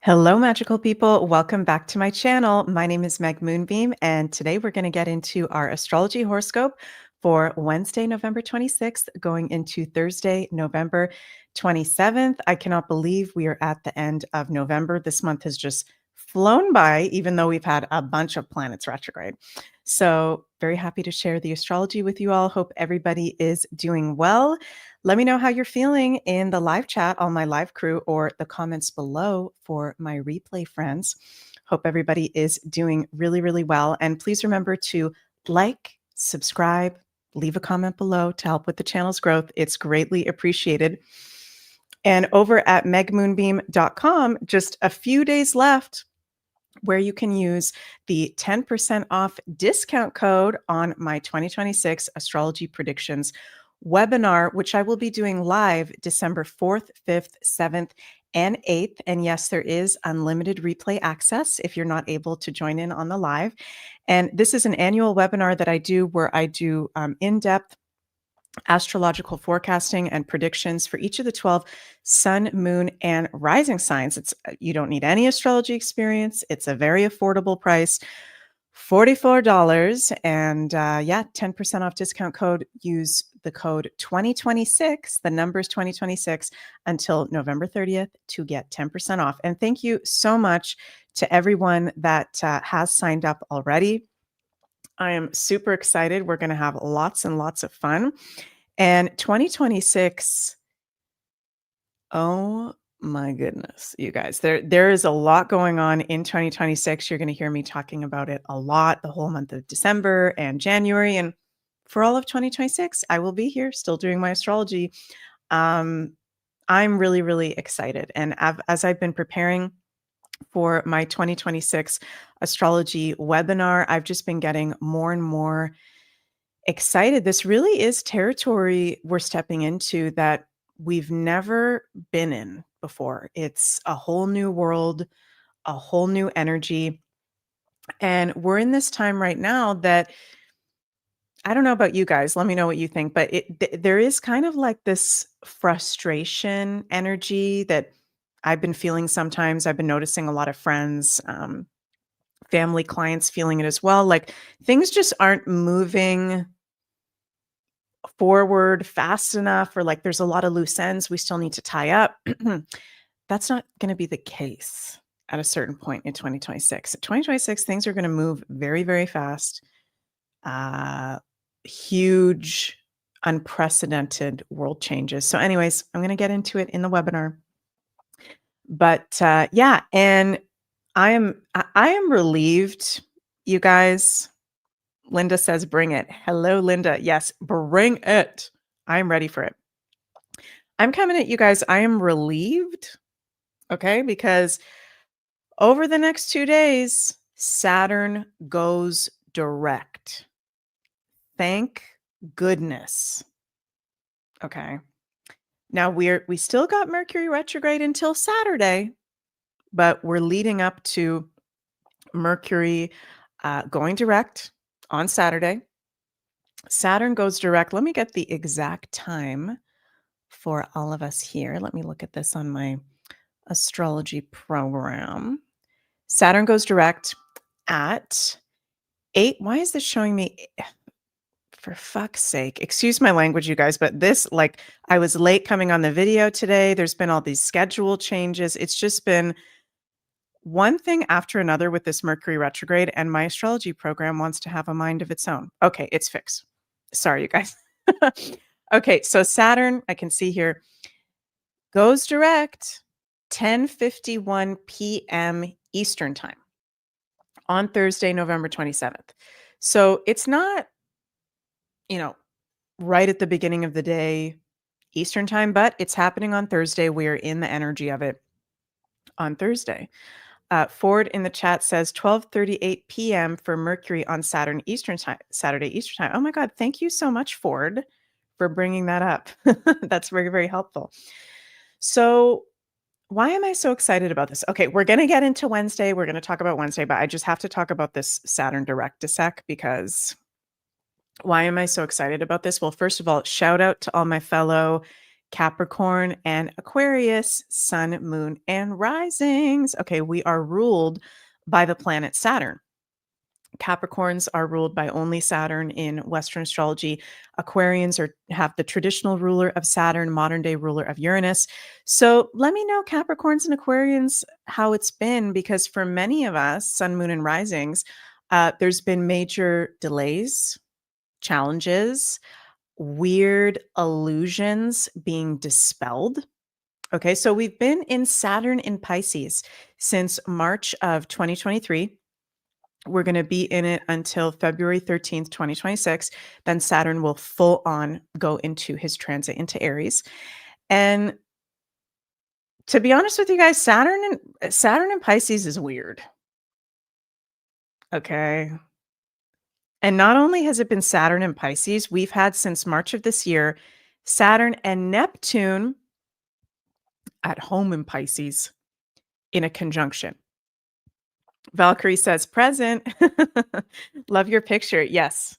Hello, magical people. Welcome back to my channel. My name is Meg Moonbeam, and today we're going to get into our astrology horoscope for Wednesday, November 26th, going into Thursday, November 27th. I cannot believe we are at the end of November. This month has just flown by, even though we've had a bunch of planets retrograde. So, very happy to share the astrology with you all. Hope everybody is doing well. Let me know how you're feeling in the live chat, on my live crew, or the comments below for my replay friends. Hope everybody is doing really, really well. And please remember to like, subscribe, leave a comment below to help with the channel's growth. It's greatly appreciated. And over at megmoonbeam.com, just a few days left where you can use the 10% off discount code on my 2026 astrology predictions webinar, which I will be doing live December 4th, 5th, 7th, and 8th. And yes, there is unlimited replay access if you're not able to join in on the live. And this is an annual webinar that I do where I do in-depth astrological forecasting and predictions for each of the 12 sun, moon, and rising signs. You don't need any astrology experience. It's a very affordable price, $44. And 10% off discount code. Use the code 2026, the numbers 2026, until November 30th to get 10% off. And thank you so much to everyone that has signed up already. I am super excited. We're going to have lots and lots of fun. And 2026, oh my goodness, you guys, there is a lot going on in 2026. You're going to hear me talking about it a lot the whole month of December and January. And for all of 2026, I will be here still doing my astrology. I'm really, really excited. And as I've been preparing for my 2026 astrology webinar, I've just been getting more and more excited. This really is territory we're stepping into that we've never been in before. It's a whole new world, a whole new energy. And we're in this time right now that I don't know about you guys. Let me know what you think, but there is kind of like this frustration energy that I've been feeling sometimes. I've been noticing a lot of friends, family, clients feeling it as well. Like things just aren't moving forward fast enough, or like there's a lot of loose ends we still need to tie up. That's not going to be the case at a certain point in 2026. 2026, things are going to move very, very fast. Huge, unprecedented world changes. So anyways, I'm going to get into it in the webinar. But and I am relieved, you guys. Linda says, bring it. Hello, Linda. Yes, bring it. I'm ready for it. I'm coming at you guys. I am relieved. Okay. Because over the next 2 days, Saturn goes direct. Thank goodness. Okay. Now we still got Mercury retrograde until Saturday, but we're leading up to Mercury going direct on Saturday. Saturn goes direct. Let me get the exact time for all of us here. Let me look at this on my astrology program. Saturn goes direct at 8. Why is this showing me? For fuck's sake. Excuse my language, you guys, but this, like, I was late coming on the video today. There's been all these schedule changes. It's just been one thing after another with this Mercury retrograde, and my astrology program wants to have a mind of its own. Okay, it's fixed. Sorry, you guys. Okay, so Saturn, I can see here, goes direct 10:51 p.m. Eastern time on Thursday, November 27th. So it's not, right at the beginning of the day Eastern time, but it's happening on Thursday. We're in the energy of it on Thursday. Ford in the chat says 12:38 p.m. for Mercury on Saturday Eastern time. Oh my God. Thank you so much, Ford, for bringing that up. That's very, very helpful. So why am I so excited about this? Okay, we're going to get into Wednesday. We're going to talk about Wednesday, but I just have to talk about this Saturn direct a sec, because why am I so excited about this? Well, first of all, shout out to all my fellow Capricorn and Aquarius, sun, moon, and risings. Okay, we are ruled by the planet Saturn. Capricorns are ruled by only Saturn in Western astrology. Aquarians have the traditional ruler of Saturn, modern day ruler of Uranus. So let me know, Capricorns and Aquarians, how it's been, because for many of us, sun, moon, and risings, there's been major delays, challenges, weird illusions being dispelled. Okay, so we've been in Saturn in Pisces since March of 2023. We're going to be in it until February 13th, 2026. Then Saturn will full on go into his transit into Aries. And to be honest with you guys, Saturn and Pisces is weird. Okay. And not only has it been Saturn and Pisces, we've had since March of this year, Saturn and Neptune at home in Pisces in a conjunction. Valkyrie says, present. Love your picture. Yes.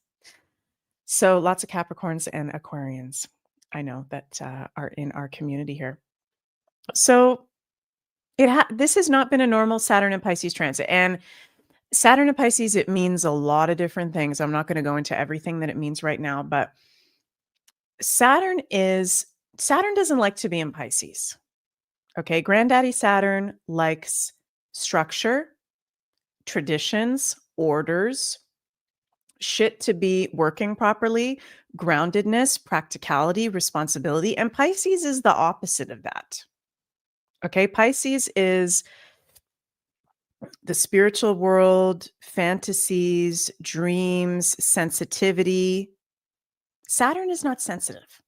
So lots of Capricorns and Aquarians I know that are in our community here. So this has not been a normal Saturn and Pisces transit. And Saturn and Pisces, it means a lot of different things. I'm not going to go into everything that it means right now, but Saturn doesn't like to be in Pisces. Okay. Granddaddy Saturn likes structure, traditions, orders, shit to be working properly, groundedness, practicality, responsibility. And Pisces is the opposite of that. Okay. Pisces is the spiritual world, fantasies, dreams, sensitivity. Saturn is not sensitive.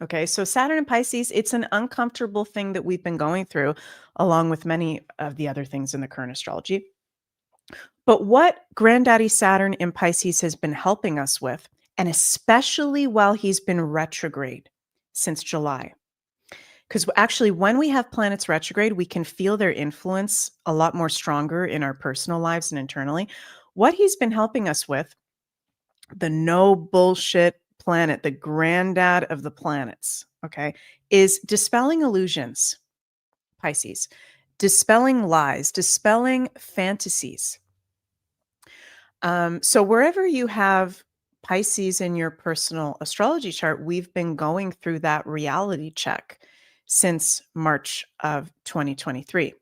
Okay. So Saturn and Pisces, it's an uncomfortable thing that we've been going through, along with many of the other things in the current astrology. But what Granddaddy Saturn in Pisces has been helping us with, and especially while he's been retrograde since July, because actually when we have planets retrograde, we can feel their influence a lot more stronger in our personal lives and internally. What he's been helping us with, the no bullshit planet, the granddad of the planets, okay, is dispelling illusions, Pisces, dispelling lies, dispelling fantasies. So wherever you have Pisces in your personal astrology chart, we've been going through that reality check since March of 2023.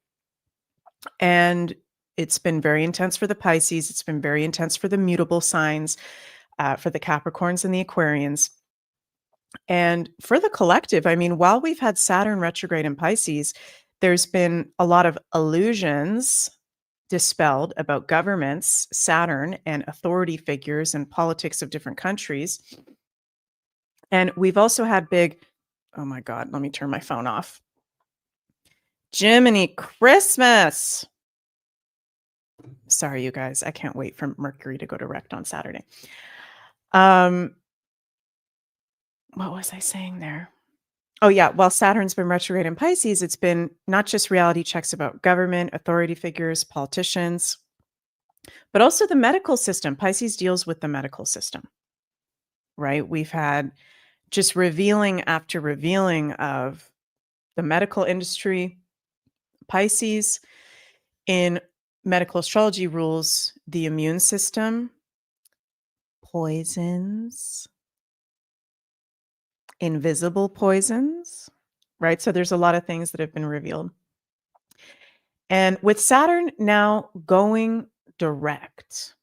And it's been very intense for the Pisces. It's been very intense for the mutable signs, for the Capricorns and the Aquarians. And for the collective, I mean, while we've had Saturn retrograde in Pisces, there's been a lot of illusions dispelled about governments, Saturn, and authority figures and politics of different countries. And we've also had oh my God, let me turn my phone off. Jiminy Christmas. Sorry, you guys. I can't wait for Mercury to go direct on Saturday. What was I saying there? Oh, yeah. While Saturn's been retrograde in Pisces, it's been not just reality checks about government, authority figures, politicians, but also the medical system. Pisces deals with the medical system, right? We've had just revealing after revealing of the medical industry. Pisces in medical astrology rules the immune system, poisons, invisible poisons, right? So there's a lot of things that have been revealed. And with Saturn now going direct,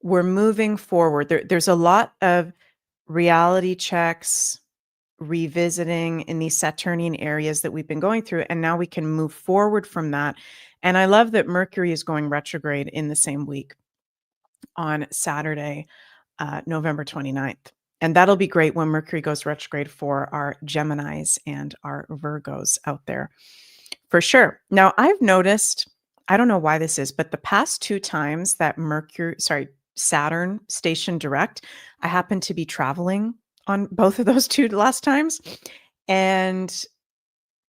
we're moving forward. There's a lot of reality checks, revisiting in these Saturnian areas that we've been going through. And now we can move forward from that. And I love that Mercury is going retrograde in the same week on Saturday, November 29th. And that'll be great when Mercury goes retrograde for our Geminis and our Virgos out there. For sure. Now, I've noticed, I don't know why this is, but the past 2 times that Saturn stationed direct, I happened to be traveling on both of those 2 last times. And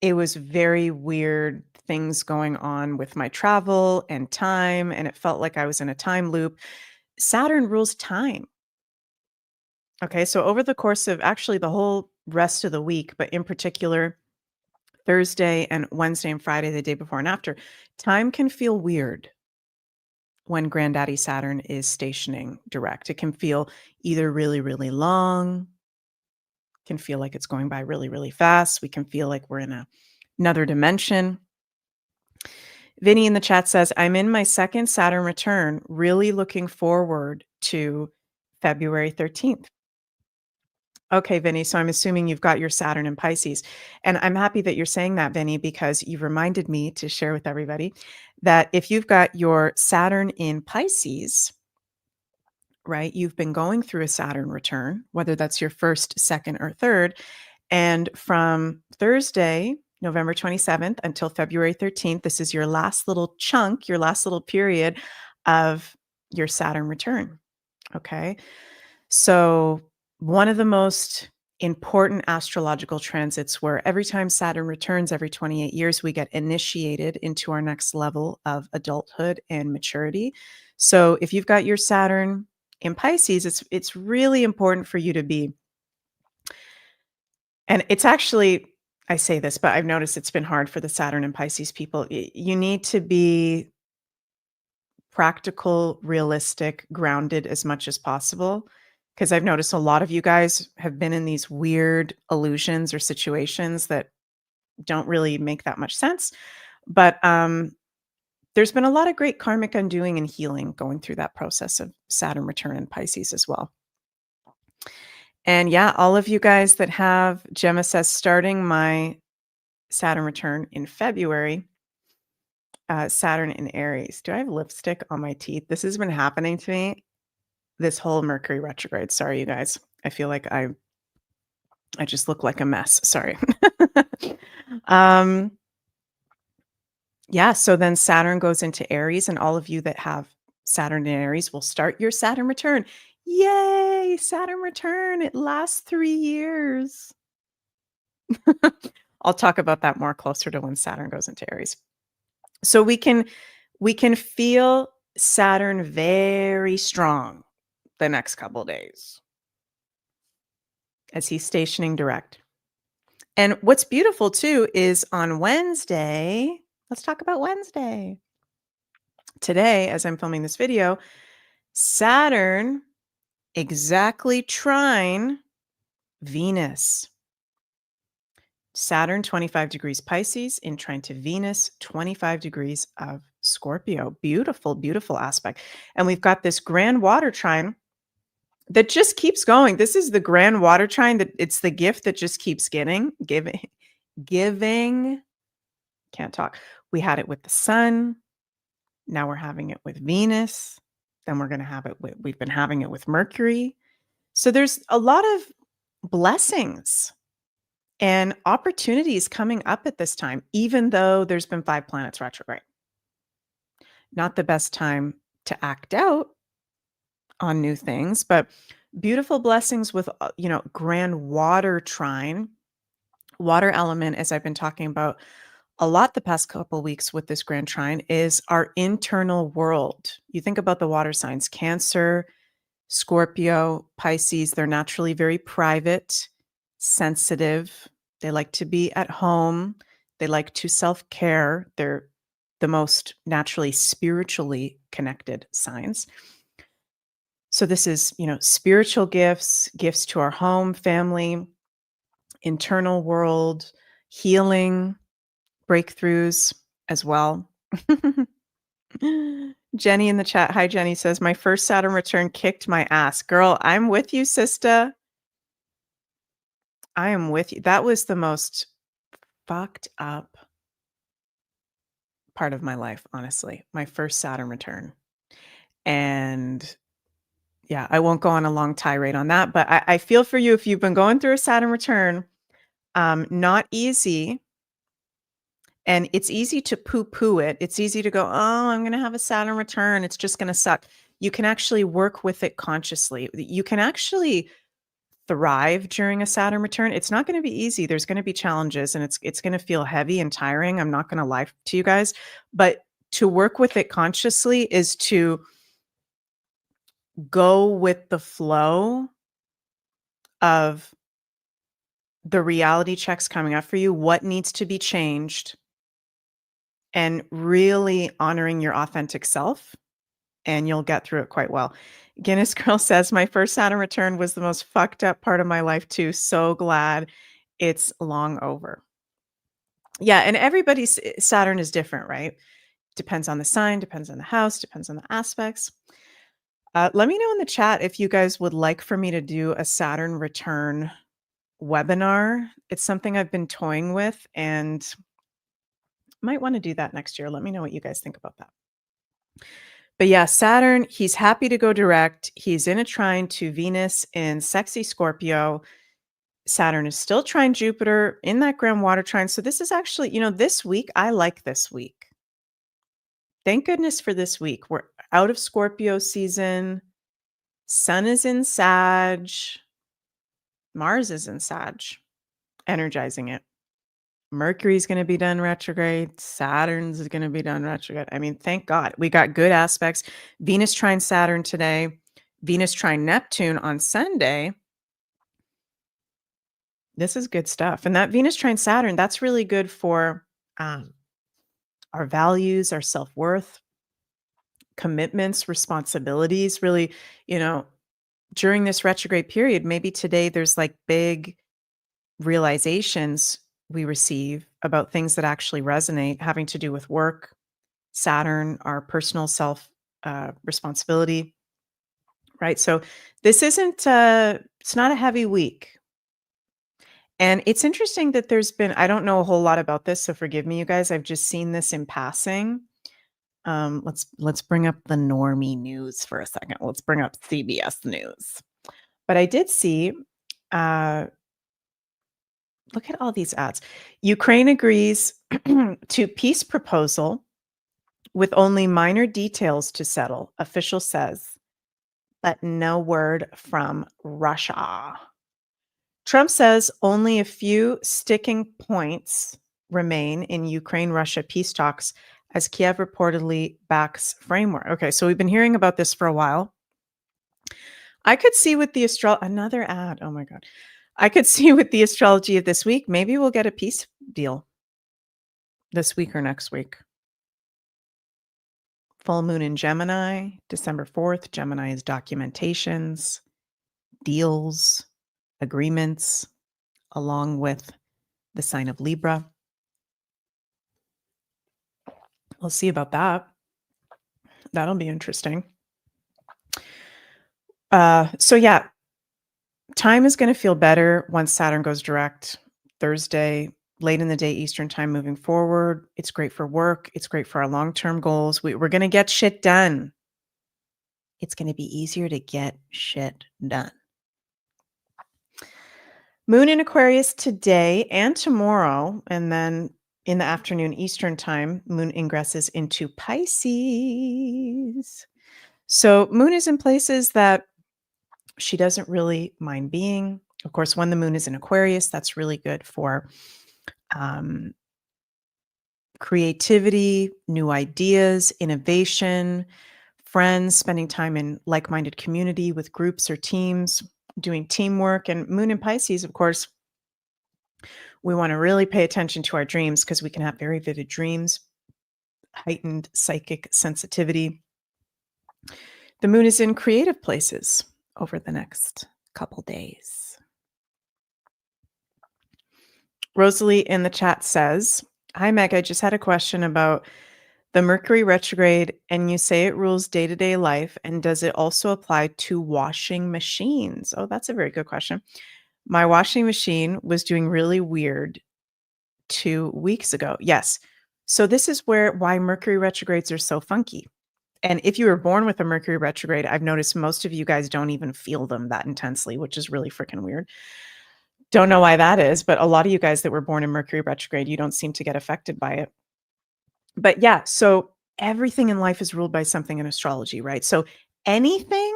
it was very weird things going on with my travel and time. And it felt like I was in a time loop. Saturn rules time. Okay. So over the course of actually the whole rest of the week, but in particular, Thursday and Wednesday and Friday, the day before and after, time can feel weird when Granddaddy Saturn is stationing direct. It can feel either really, really long, can feel like it's going by really, really fast. We can feel like we're in another dimension. Vinny in the chat says, I'm in my second Saturn return, really looking forward to February 13th. Okay, Vinny. So I'm assuming you've got your Saturn in Pisces. And I'm happy that you're saying that, Vinny, because you reminded me to share with everybody that if you've got your Saturn in Pisces, right, you've been going through a Saturn return, whether that's your first, second, or third. And from Thursday, November 27th until February 13th, this is your last little chunk, your last little period of your Saturn return. Okay. So, one of the most important astrological transits where every time Saturn returns every 28 years, we get initiated into our next level of adulthood and maturity. So, if you've got your Saturn in Pisces, it's really important for you to be, and it's actually, I say this, but I've noticed it's been hard for the Saturn and Pisces people. You need to be practical, realistic, grounded as much as possible. Because I've noticed a lot of you guys have been in these weird illusions or situations that don't really make that much sense. But there's been a lot of great karmic undoing and healing going through that process of Saturn return in Pisces as well. And yeah, all of you guys that have, Gemma says, starting my Saturn return in February, Saturn in Aries. Do I have lipstick on my teeth? This has been happening to me this whole Mercury retrograde. Sorry, you guys. I feel like I just look like a mess. Sorry. um, yeah, so then Saturn goes into Aries, and all of you that have Saturn in Aries will start your Saturn return. Yay, Saturn return. It lasts 3 years. I'll talk about that more closer to when Saturn goes into Aries. So we can feel Saturn very strong the next couple of days as he's stationing direct. And what's beautiful too is on Wednesday, let's talk about Wednesday. Today, as I'm filming this video, Saturn exactly trine Venus. Saturn 25 degrees Pisces in trine to Venus, 25 degrees of Scorpio. Beautiful, beautiful aspect. And we've got this grand water trine that just keeps going. This is the grand water trine that it's the gift that just keeps giving. Can't talk. We had it with the sun. Now we're having it with Venus. Then we're going to have it we've been having it with Mercury. So there's a lot of blessings and opportunities coming up at this time, even though there's been 5 planets retrograde. Not the best time to act out on new things, but beautiful blessings with, grand water trine, water element, as I've been talking about a lot the past couple weeks with this grand trine, is our internal world. You think about the water signs, Cancer, Scorpio, Pisces, they're naturally very private, sensitive. They like to be at home. They like to self-care. They're the most naturally spiritually connected signs. So this is, spiritual gifts to our home, family, internal world, healing, breakthroughs as well. Jenny in the chat. Hi, Jenny says, my first Saturn return kicked my ass. Girl, I'm with you, sister. I am with you. That was the most fucked up part of my life, honestly. My first Saturn return. And yeah, I won't go on a long tirade on that, but I feel for you if you've been going through a Saturn return. Not easy. And it's easy to poo-poo it. It's easy to go, oh, I'm going to have a Saturn return. It's just going to suck. You can actually work with it consciously. You can actually thrive during a Saturn return. It's not going to be easy. There's going to be challenges and it's going to feel heavy and tiring. I'm not going to lie to you guys, but to work with it consciously is to go with the flow of the reality checks coming up for you, what needs to be changed, and really honoring your authentic self, and you'll get through it quite well. Guinness Girl says, "My first Saturn return was the most fucked up part of my life too. So glad it's long over." Yeah, and everybody's Saturn is different, right? Depends on the sign, depends on the house, depends on the aspects. Let me know in the chat if you guys would like for me to do a Saturn return webinar. It's something I've been toying with and might want to do that next year. Let me know what you guys think about that. But yeah, Saturn, he's happy to go direct. He's in a trine to Venus in sexy Scorpio. Saturn is still trine Jupiter in that grand water trine. So this is actually, this week, I like this week. Thank goodness for this week. We're out of Scorpio season. Sun is in Sag. Mars is in Sag, energizing it. Mercury's going to be done retrograde. Saturn's going to be done retrograde. I mean, thank God. We got good aspects. Venus trine Saturn today. Venus trine Neptune on Sunday. This is good stuff. And that Venus trine Saturn, that's really good for our values, our self-worth, commitments, responsibilities. Really, during this retrograde period, maybe today there's like big realizations we receive about things that actually resonate, having to do with work, Saturn, our personal self responsibility, right? So this isn't, it's not a heavy week. And it's interesting that I don't know a whole lot about this, so forgive me, you guys. I've just seen this in passing. Let's bring up the normie news for a second. Let's bring up CBS News. But I did see, look at all these ads. Ukraine agrees to peace proposal with only minor details to settle, official says, but no word from Russia. Trump says only a few sticking points remain in Ukraine-Russia peace talks as Kiev reportedly backs framework. Okay, so we've been hearing about this for a while. I could see with the another ad. Oh my God. I could see with the astrology of this week, maybe we'll get a peace deal this week or next week. Full moon in Gemini, December 4th. Gemini is documentations, deals, agreements, along with the sign of Libra. We'll see about that. That'll be interesting. So yeah, time is going to feel better once Saturn goes direct Thursday, late in the day Eastern time moving forward. It's great for work. It's great for our long-term goals. We're going to get shit done. It's going to be easier to get shit done. Moon in Aquarius today and tomorrow, and then in the afternoon Eastern time, Moon ingresses into Pisces. So Moon is in places that she doesn't really mind being. Of course, when the Moon is in Aquarius, that's really good for creativity, new ideas, innovation, friends, spending time in like-minded community with groups or teams, doing teamwork. And Moon in Pisces, of course, we want to really pay attention to our dreams because we can have very vivid dreams, heightened psychic sensitivity. The Moon is in creative places over the next couple days. Rosalie in the chat says, "Hi, Meg, I just had a question about the Mercury retrograde, and you say it rules day-to-day life, and does it also apply to washing machines?" Oh, that's a very good question. My washing machine was doing really weird 2 weeks ago. Yes. So this is why Mercury retrogrades are so funky. And if you were born with a Mercury retrograde, I've noticed most of you guys don't even feel them that intensely, which is really freaking weird. Don't know why that is, but a lot of you guys that were born in Mercury retrograde, you don't seem to get affected by it. But yeah, so everything in life is ruled by something in astrology, right? So anything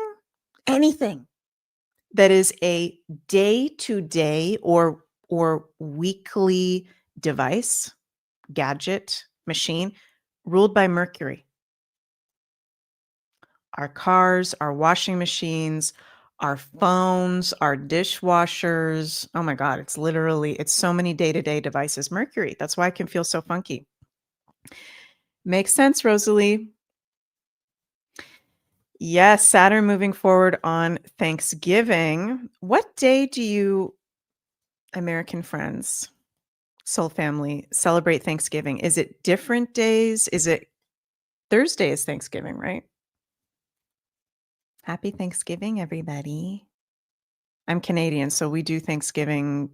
that is a day-to-day or weekly device, gadget, machine, ruled by Mercury. Our cars, our washing machines, our phones, our dishwashers. Oh my God, it's so many day-to-day devices. Mercury, that's why it can feel so funky. Makes sense, Rosalie. Yes, Saturn moving forward on Thanksgiving. What day do you, American friends, soul family, celebrate Thanksgiving? Is it different days? Is it Thursday is Thanksgiving, right? Happy Thanksgiving, everybody. I'm Canadian, so we do Thanksgiving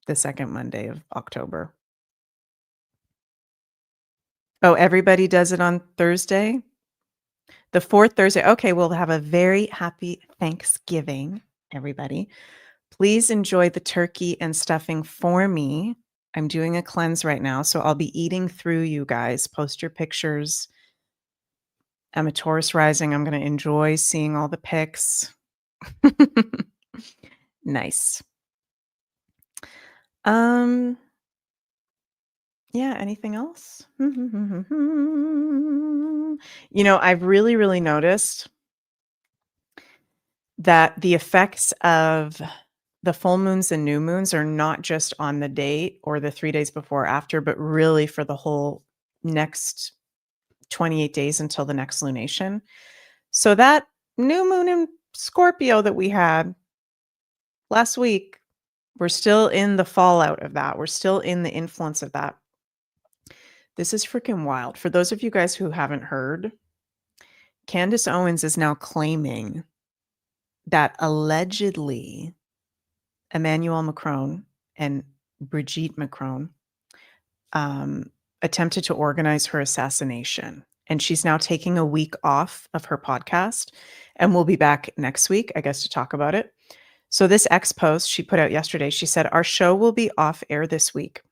the second Monday of October. Oh, everybody does it on Thursday? The fourth Thursday. Okay, we'll have a very happy Thanksgiving, everybody. Please enjoy the turkey and stuffing for me. I'm doing a cleanse right now, so I'll be eating through you guys. Post your pictures. I'm a Taurus rising. I'm going to enjoy seeing all the pics. Nice. Yeah, anything else? I've really noticed that the effects of the full moons and new moons are not just on the date or the 3 days before or after, but really for the whole next 28 days until the next lunation. So that new moon in Scorpio that we had last week, we're still in the fallout of that. We're still in the influence of that. This is freaking wild. For those of you guys who haven't heard, Candace Owens is now claiming that allegedly Emmanuel Macron and Brigitte Macron attempted to organize her assassination. And she's now taking a week off of her podcast and we'll be back next week, I guess, to talk about it. So this X post she put out yesterday, she said, our show will be off air this week.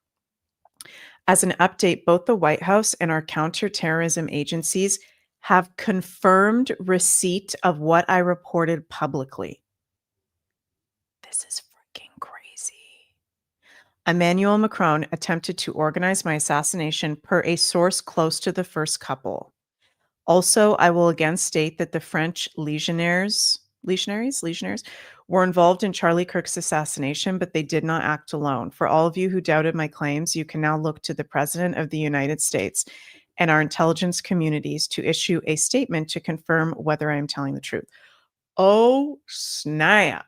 As an update, both the White House and our counterterrorism agencies have confirmed receipt of what I reported publicly. This is freaking crazy. Emmanuel Macron attempted to organize my assassination per a source close to the first couple. Also, I will again state that the French legionnaires were involved in Charlie Kirk's assassination, but they did not act alone. For all of you who doubted my claims, you can now look to the President of the United States and our intelligence communities to issue a statement to confirm whether I am telling the truth. Oh, snap.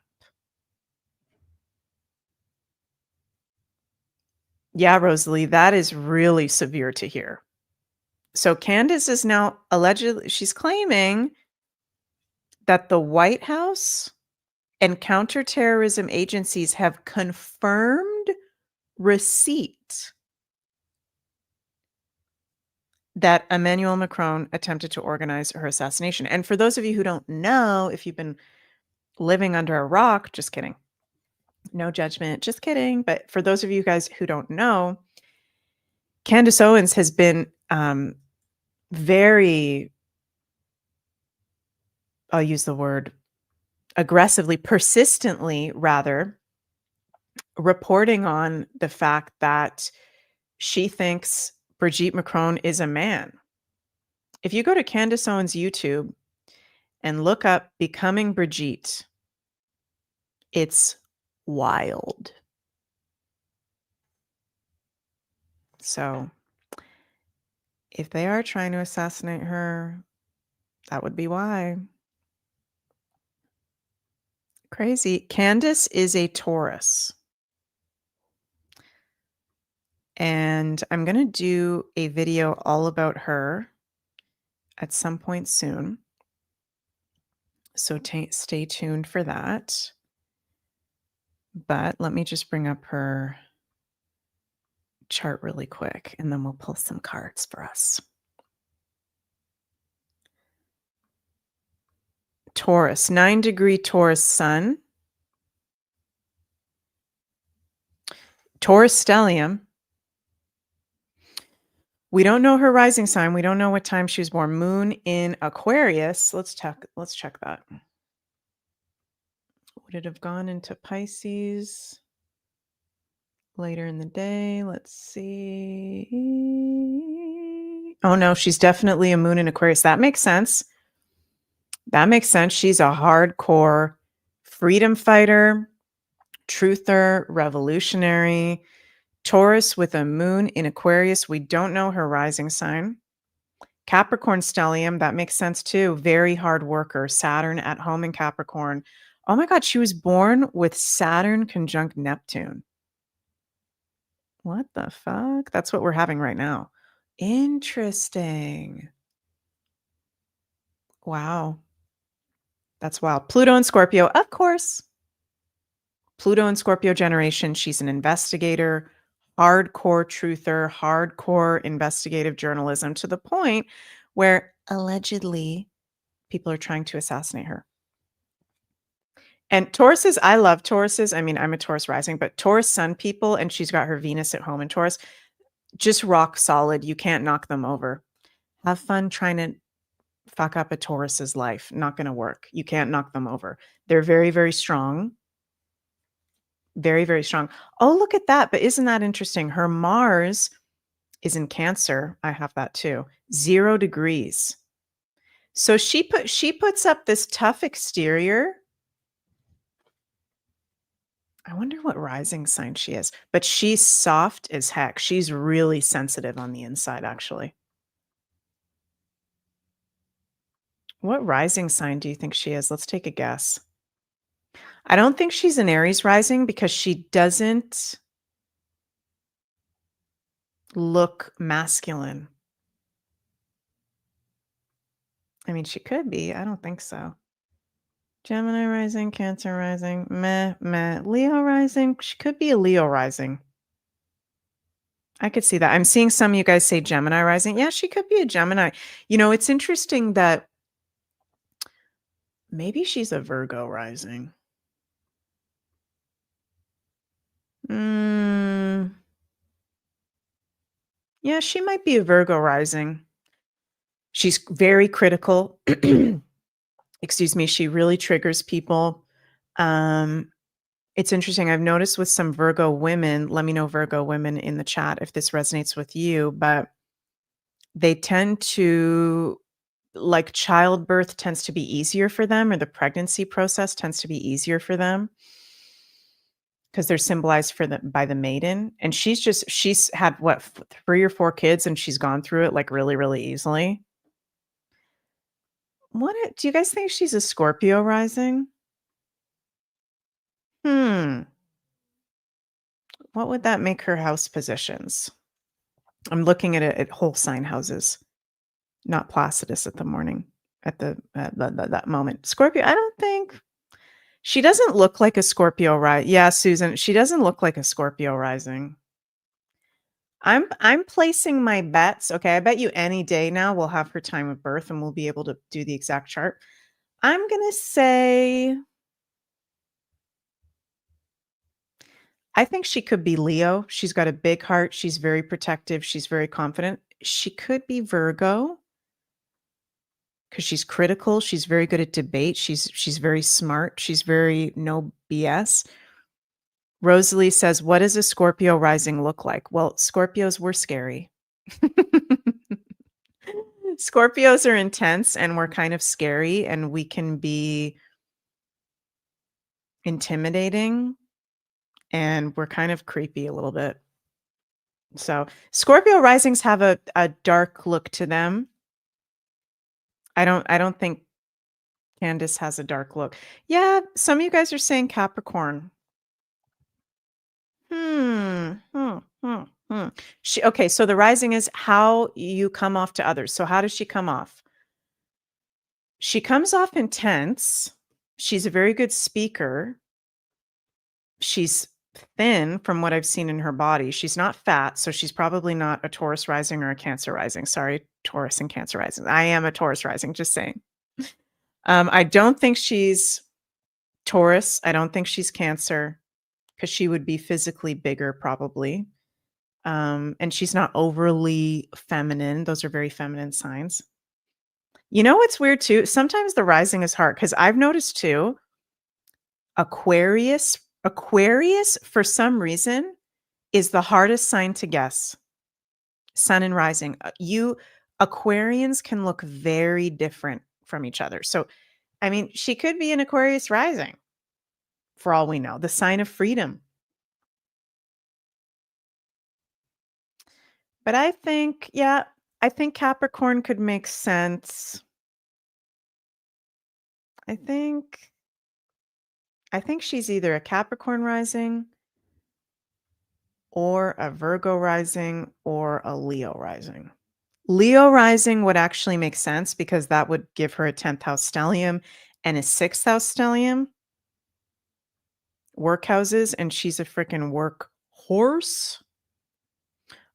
Yeah, Rosalie, that is really severe to hear. So Candace is now allegedly, she's claiming that the White House and counterterrorism agencies have confirmed receipt that Emmanuel Macron attempted to organize her assassination. And for those of you who don't know, if you've been living under a rock, just kidding. No judgment, just kidding. But for those of you guys who don't know, Candace Owens has been very, I'll use the word aggressively, persistently rather, reporting on the fact that she thinks Brigitte Macron is a man. If you go to Candace Owens' YouTube and look up Becoming Brigitte, it's wild. So if they are trying to assassinate her, that would be why. Crazy. Candace is a Taurus. And I'm going to do a video all about her at some point soon. So stay tuned for that. But let me just bring up her chart really quick, and then we'll pull some cards for us. Taurus, 9-degree Taurus sun. Taurus stellium. We don't know her rising sign. We don't know what time she was born. Moon in Aquarius. Let's check that. Would it have gone into Pisces later in the day? Let's see. Oh no, she's definitely a moon in Aquarius. That makes sense. She's a hardcore freedom fighter, truther, revolutionary. Taurus with a moon in Aquarius. We don't know her rising sign. Capricorn stellium, that makes sense too. Very hard worker. Saturn at home in Capricorn. Oh my God, she was born with Saturn conjunct Neptune. What the fuck? That's what we're having right now. Interesting. Wow. That's wild. Pluto and Scorpio, of course. Pluto and Scorpio generation. She's an investigator, hardcore truther, hardcore investigative journalism to the point where allegedly people are trying to assassinate her. And Tauruses, I love Tauruses. I mean, I'm a Taurus rising, but Taurus sun people, and she's got her Venus at home in Taurus, just rock solid. You can't knock them over. Have fun trying to fuck up a Taurus's life. Not going to work. You can't knock them over. They're very, very strong. Very, very strong. Oh, look at that. But isn't that interesting? Her Mars is in Cancer. I have that too. 0 degrees. So she puts up this tough exterior. I wonder what rising sign she is, but she's soft as heck. She's really sensitive on the inside, actually. What rising sign do you think she is? Let's take a guess. I don't think she's an Aries rising because she doesn't look masculine. I mean, she could be. I don't think so. Gemini rising, Cancer rising, meh, meh. Leo rising. She could be a Leo rising. I could see that. I'm seeing some of you guys say Gemini rising. Yeah, she could be a Gemini. You know, it's interesting that maybe she's a Virgo rising. Yeah, she might be a Virgo rising. She's very critical. Excuse me. She really triggers people. It's interesting. I've noticed with some Virgo women, let me know Virgo women in the chat if this resonates with you, but they tend to, like, childbirth tends to be easier for them, or the pregnancy process tends to be easier for them because they're symbolized by the maiden. And she's had what, 3 or 4 kids, and she's gone through it like really, really easily. Do you guys think she's a Scorpio rising? What would that make her house positions? I'm looking at it at whole sign houses, not Placidus at the morning, at that moment. Scorpio, I don't think she doesn't look like a Scorpio Yeah, Susan, she doesn't look like a Scorpio rising. I'm placing my bets. Okay, I bet you any day now we'll have her time of birth and we'll be able to do the exact chart. I'm gonna say I think she could be Leo. She's got a big heart. She's very protective. She's very confident. She could be Virgo because she's critical. She's very good at debate. She's very smart. She's very no BS. Rosalie says, "What does a Scorpio rising look like?" Well, Scorpios were scary. Scorpios are intense and we're kind of scary, and we can be intimidating, and we're kind of creepy a little bit. So Scorpio risings have a dark look to them. I don't think Candace has a dark look. Yeah, some of you guys are saying Capricorn. Okay, so the rising is how you come off to others. So how does she come off? She comes off intense. She's a very good speaker. She's thin from what I've seen in her body. She's not fat, so she's probably not a Taurus rising or a Cancer rising. Sorry, Taurus and Cancer rising. I am a Taurus rising, just saying. I don't think she's Taurus. I don't think she's Cancer because she would be physically bigger probably. And she's not overly feminine. Those are very feminine signs. You know what's weird too? Sometimes the rising is hard because I've noticed too, Aquarius for some reason is the hardest sign to guess. Sun and rising. Aquarians can look very different from each other. So, I mean, she could be an Aquarius rising. for all we know. The sign of freedom. But I think, yeah, I think Capricorn could make sense. I think I think she's either a Capricorn rising or a Virgo rising or a Leo rising. Leo rising would actually make sense because that would give her a 10th house stellium and a 6th house stellium, work houses, and she's a freaking work horse.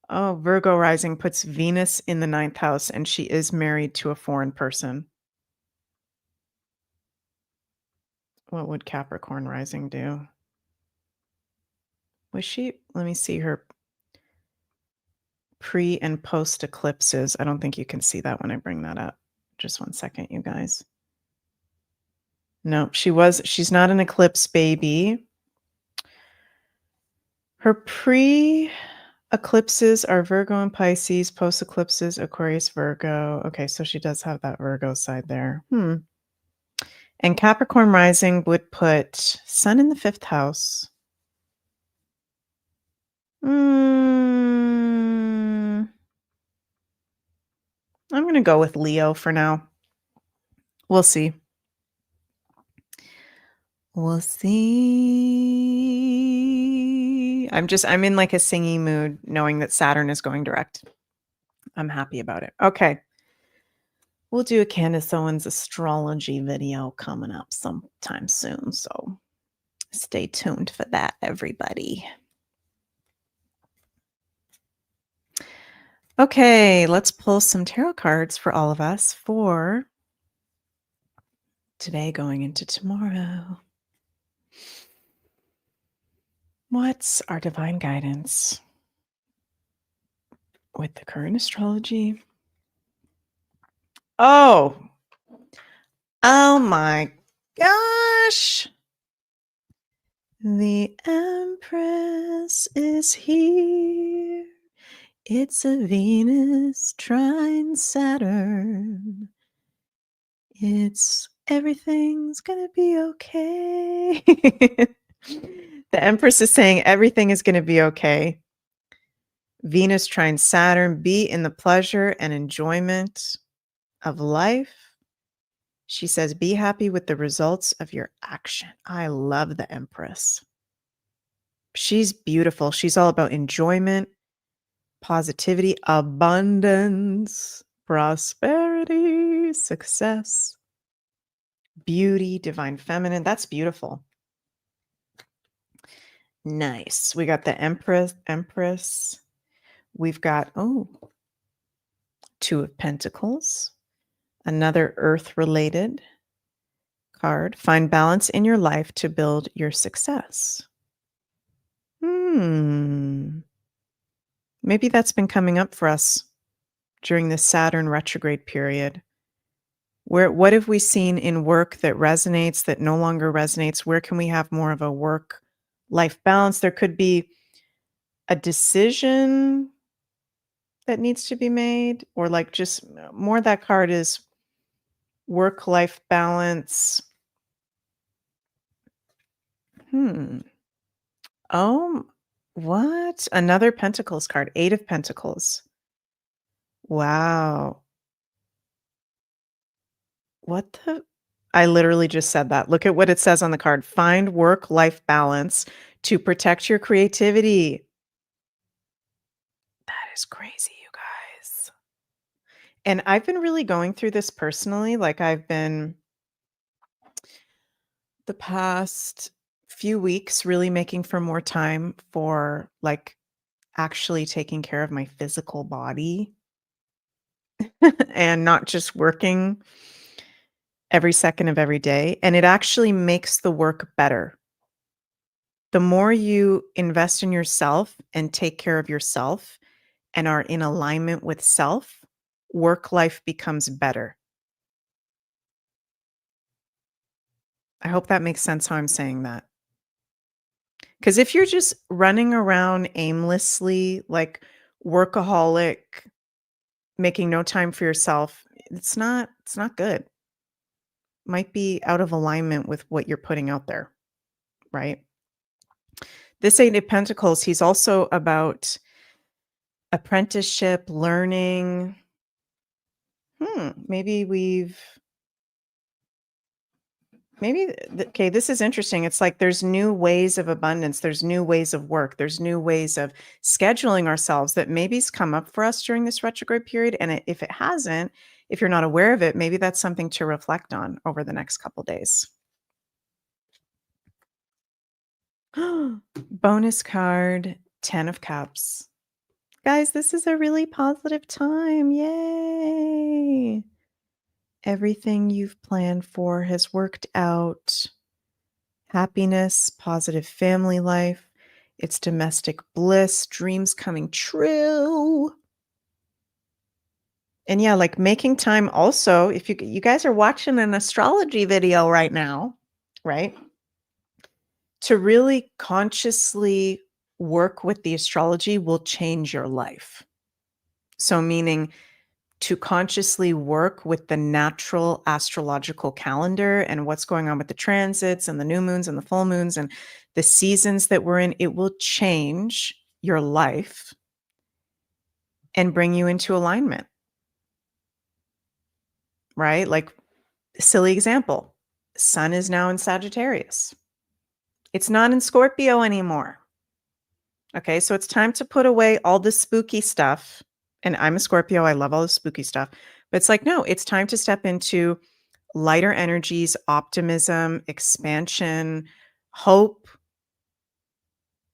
Oh, Virgo rising puts Venus in the 9th house and she is married to a foreign person. What would Capricorn rising do? Was she, let me see her pre and post eclipses. I don't think you can see that when I bring that up. Just one second, you guys. No, she's not an eclipse baby. Her pre eclipses are Virgo and Pisces, post eclipses, Aquarius, Virgo. Okay, so she does have that Virgo side there. And Capricorn rising would put Sun in the 5th house. I'm going to go with Leo for now. We'll see. We'll see. I'm in like a singing mood knowing that Saturn is going direct. I'm happy about it. Okay. We'll do a Candace Owens astrology video coming up sometime soon. So stay tuned for that, everybody. Okay, let's pull some tarot cards for all of us for today going into tomorrow. What's our divine guidance with the current astrology? Oh my gosh. The Empress is here. It's a Venus trine Saturn. Everything's gonna be okay. The Empress is saying everything is gonna be okay. Venus trine Saturn, be in the pleasure and enjoyment of life. She says, be happy with the results of your action. I love the Empress. She's beautiful. She's all about enjoyment, positivity, abundance, prosperity, success, beauty, divine feminine. That's beautiful. Nice. We got the Empress. We've got, Two of Pentacles, another earth-related card. Find balance in your life to build your success. Maybe that's been coming up for us during the Saturn retrograde period. What have we seen in work that resonates, that no longer resonates? Where can we have more of a work-life balance? There could be a decision that needs to be made, or like just more that card is work-life balance. Oh, what? Another Pentacles card, 8 of Pentacles. Wow. What the? I literally just said that. Look at what it says on the card. Find work-life balance to protect your creativity. That is crazy, you guys. And I've been really going through this personally. Like I've been the past few weeks really making for more time for like actually taking care of my physical body and not just working every second of every day. And it actually makes the work better. The more you invest in yourself and take care of yourself and are in alignment with self, work life becomes better. I hope that makes sense how I'm saying that. Because if you're just running around aimlessly, like workaholic, making no time for yourself, it's not good. Might be out of alignment with what you're putting out there. right? This Eight of Pentacles, he's also about apprenticeship, learning. Maybe okay, this is interesting. It's like there's new ways of abundance, there's new ways of work, there's new ways of scheduling ourselves that maybe's come up for us during this retrograde period. And if it hasn't, if you're not aware of it, maybe that's something to reflect on over the next couple days. Bonus card, 10 of Cups. Guys, this is a really positive time. Yay! Everything you've planned for has worked out. Happiness, positive family life. It's domestic bliss, dreams coming true. And yeah, like making time also, if you guys are watching an astrology video right now, right? To really consciously work with the astrology will change your life. So meaning to consciously work with the natural astrological calendar and what's going on with the transits and the new moons and the full moons and the seasons that we're in, it will change your life and bring you into alignment, right? Like, silly example, Sun is now in Sagittarius. It's not in Scorpio anymore. Okay, so it's time to put away all the spooky stuff. And I'm a Scorpio, I love all the spooky stuff. But it's like, no, it's time to step into lighter energies, optimism, expansion, hope,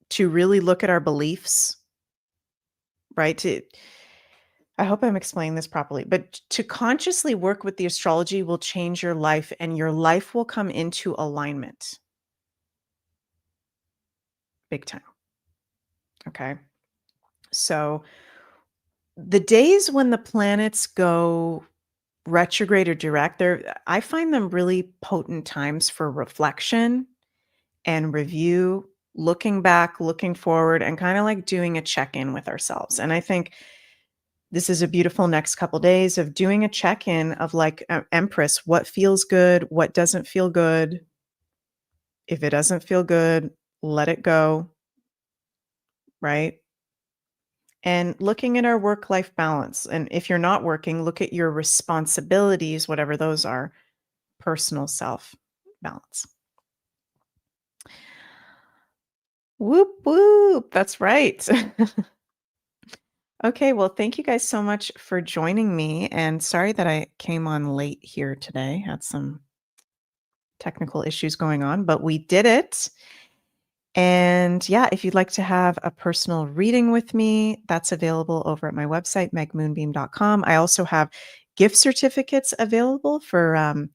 to really look at our beliefs, right? I hope I'm explaining this properly, but to consciously work with the astrology will change your life and your life will come into alignment. Big time. Okay. So the days when the planets go retrograde or direct, I find them really potent times for reflection and review, looking back, looking forward, and kind of like doing a check-in with ourselves. And I think this is a beautiful next couple days of doing a check-in of like Empress, what feels good, what doesn't feel good. If it doesn't feel good, let it go, right? And looking at our work-life balance. And if you're not working, look at your responsibilities, whatever those are, personal self balance. Whoop, whoop. That's right. Okay, well, thank you guys so much for joining me. And sorry that I came on late here today. Had some technical issues going on, but we did it. And yeah, if you'd like to have a personal reading with me, that's available over at my website, megmoonbeam.com. I also have gift certificates available for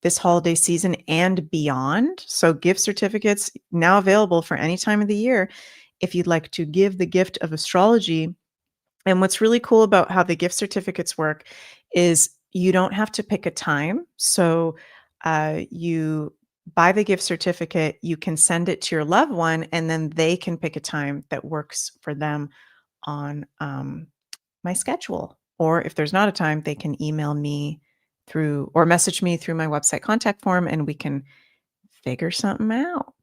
this holiday season and beyond. So, gift certificates now available for any time of the year if you'd like to give the gift of astrology. And what's really cool about how the gift certificates work is you don't have to pick a time. So you buy the gift certificate, you can send it to your loved one, and then they can pick a time that works for them on my schedule. Or if there's not a time, they can email me through or message me through my website contact form and we can figure something out.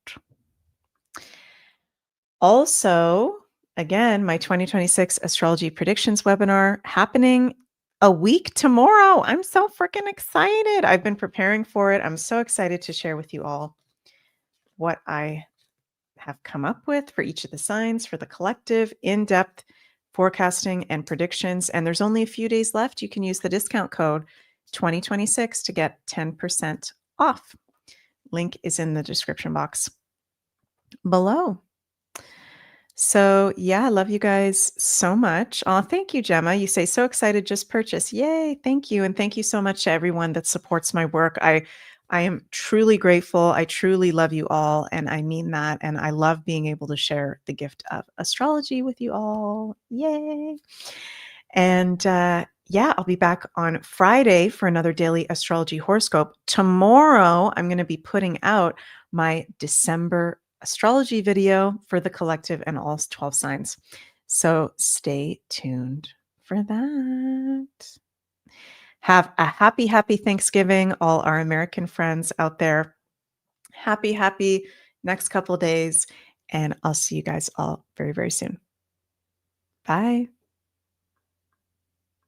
Also, again, my 2026 astrology predictions webinar happening a week tomorrow. I'm so freaking excited. I've been preparing for it. I'm so excited to share with you all what I have come up with for each of the signs, for the collective, in-depth forecasting and predictions. And there's only a few days left. You can use the discount code 2026 to get 10% off. Link is in the description box below. So yeah, I love you guys so much. Oh, thank you, Gemma. You say so excited, just purchase. Yay, thank you. And thank you so much to everyone that supports my work. I am truly grateful. I truly love you all. And I mean that. And I love being able to share the gift of astrology with you all. Yay. And yeah, I'll be back on Friday for another daily astrology horoscope. Tomorrow, I'm going to be putting out my December astrology video for the collective and all 12 signs. So stay tuned for that. Have a happy Thanksgiving, all our American friends out there. Happy next couple of days, and I'll see you guys all very, very soon. Bye.